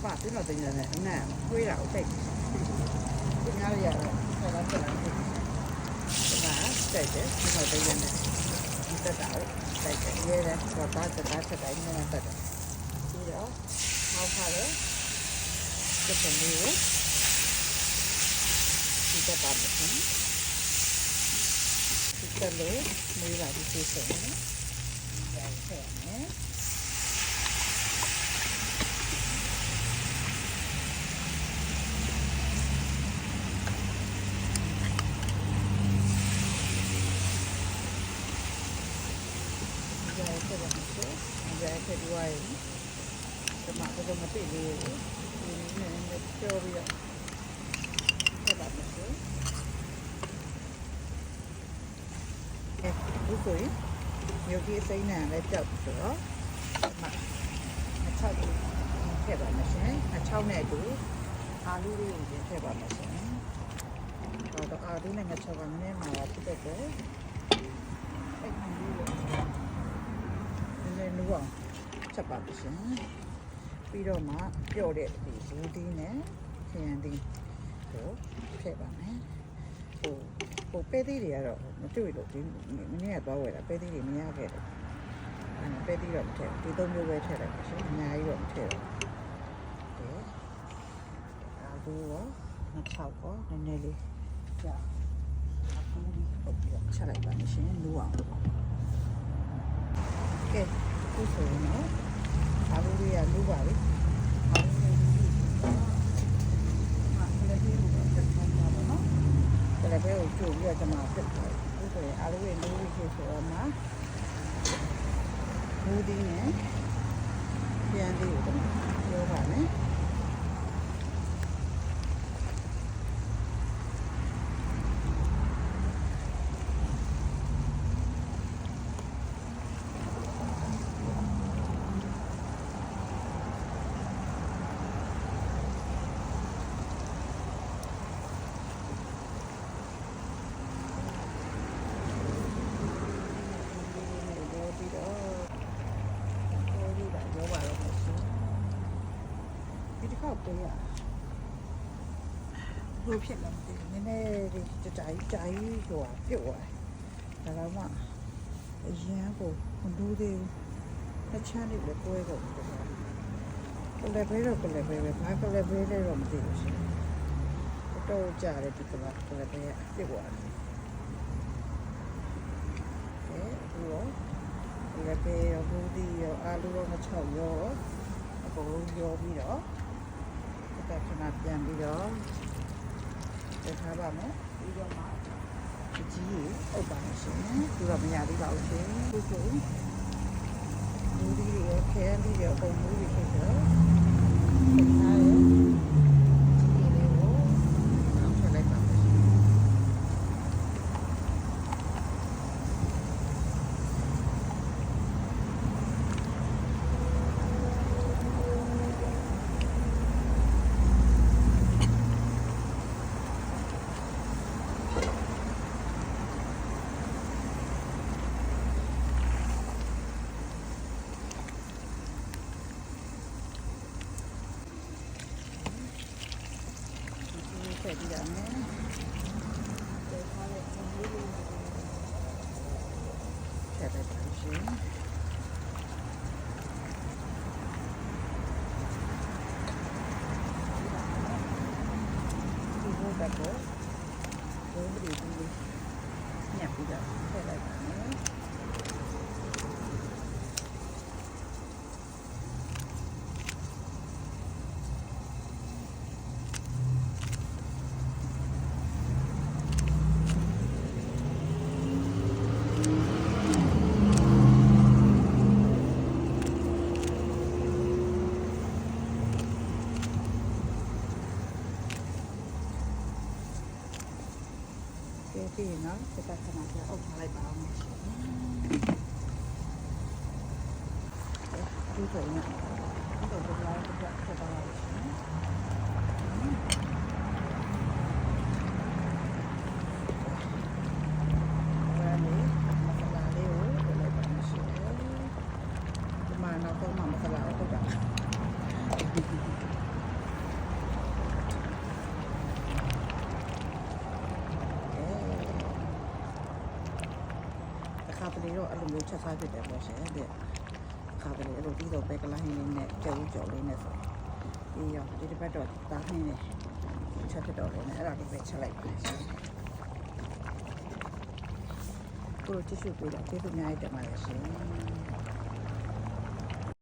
ပါပြတော့တင်ရတယ်အနက်ခွေးတာကိုတိတ်ဒီများရရတော့ဆက်လာဆက်လာဒီမှာတိုက်တယ်ဒီမှာတင်ရတယ်ဒီတက်တာကိုတိုက်တယ်ရဲတယ်တော့တာတက်တိုင်းနဲ့တက်တယ်ပြီးတော့ဟောက်ခါတယ်တက်တယ်လို့ဒီတက်ပါမယ်ဒီတက်လို့မေးလာဒီစိတ်ဆိုနေရိုက်ခဲ့မယ်ရိုက်ခဲ့ဒီဝိုင်းဒီမှာတော့မသိသေးဘူးဒီနေ့ပြောပြီးတော့ဆက်ပါမယ်အခုဆိုရင်မြို့ကြီးစိမ့်နံလည်းကြောက်ဆိုတော့အချောက်ထည့်ပါမယ်ရှင်အချောက်နဲ့အတူအာလူလေးကိုထည့်ပါမယ်ရှင်တော့အာလူနဲ့ငါချောက်ကနည်းနည်းမှာဖြစ်တဲ့ကိုအဲ့ဒီလိုနည်းနည်းနူအောင်ချက်ပါမယ်ရှင်ပြီးတော့မှပျော့တဲ့ဒီဘူးသီးနဲ့ခရမ်းသီးကိုထည့်ပါမယ်ဟိုပဲသီးတွေကတော့မတွေ့လို့ဒီမနေ့ကသွားဝယ်တာပဲသီးတွေမရခဲ့တော့အဲ့ပဲသီးတော့မထည့်ဒီသုံးမျိုးပဲထည့်လိုက်ပါရှင်အများကြီးတော့မထည့်တော့အာလူရောနှစ်ချောက်ရောနည်းနည်းလေးကြာအခုပုတ်ပြီးတော့ချက်လိုက်ပါမယ်ရှင်လူအောင်ကဲအခုဆိုရင်တော့အာလူလေးကလူပါပြီအာလူလေးလည်းပဲကိုကျိုးပြီးတော့ကျွန်မပြတ်သွားပြီ။ဆိုရင်အားလုံးရဲ့လူကြီးဖြစ်ဆိုတော့မှဘူးဒီနဲ့ပြန်လေးကိုကျွန်မပြောပါမယ်။ဘယ်ဖြစ်လဲမသိဘူးနည်းနည်းလေးကြာကြီးဟိုပြုတ်သွားတယ်ဒါတော့မှအရင်ကိုမဒူးသေးဘူးတစ်ချမ်းလေးလည်းပွဲကုန်တယ်ကလည်းဘဲတော့ကလည်းဘဲပဲဘာကလည်းဘဲလဲတော့မသိဘူးရှင်တော့ကြာတယ်ဒီကလည်းဘဲပြုတ်သွားတယ်အခုရောလည်းဘဲရောဘူးဒီရောအာလူရောမချောက်ရောအကုန်လုံးရောပြီးတော့တက်ခဏပြန်ပြီးတော့ထားပါမယ်ပြီးတော့မှအကြီးကြီးအုပ်ပါမယ်ရှင်သူတော့မရသေးပါဘူးရှင်ဒီဆိုလူတွေရောခဲလေးရောပုံမှုတွေဖြစ်တော့ထားရဒီလေးကိုနောက်ထပ်လိုက်ပါမယ်ဆက်ပြီးရမယ်ဆက်ထားလိုက်အောင်လေးလေးဆက်လိုက်ပါရှင်ဒီဘက်ကတော့ဘုံတွေဒီညပ်ပြီးတော့ဆက်လိုက်ပါမယ်ပြီးရင်တော့စက်ခဏကြာအုပ်ထားလိုက်ပါအောင်ရှင်ဒီဆိုရင်တော့ဒီလိုတော့ဆက်ပါလို့ရှင်မဆလာလေးကိုလိုက်ပါမယ်ရှင်ဒီမှာတော့မှမဆလာကိုထုတ်တာ ခါတလေတော့အဲ့လိုမျိုးချက်စားဖြစ်တယ်ပေါ့ရှင်တဲ့ခါတလေအဲ့လိုပြီးတော့ပဲကလာဟင်းလေးနဲ့ကြော်ဦးကြော်လေးနဲ့ဆိုဒီရောဒီတစ်ပတ်တော့တာဟင်းနဲ့ချက်ဖြစ်တော့လေအဲ့ဒါလေးပဲချက်လိုက်ပါရှင်ကိုလိုတ िश ူပေးတော့ကျေးဇူးအများကြီးတင်ပါတယ်ရှင်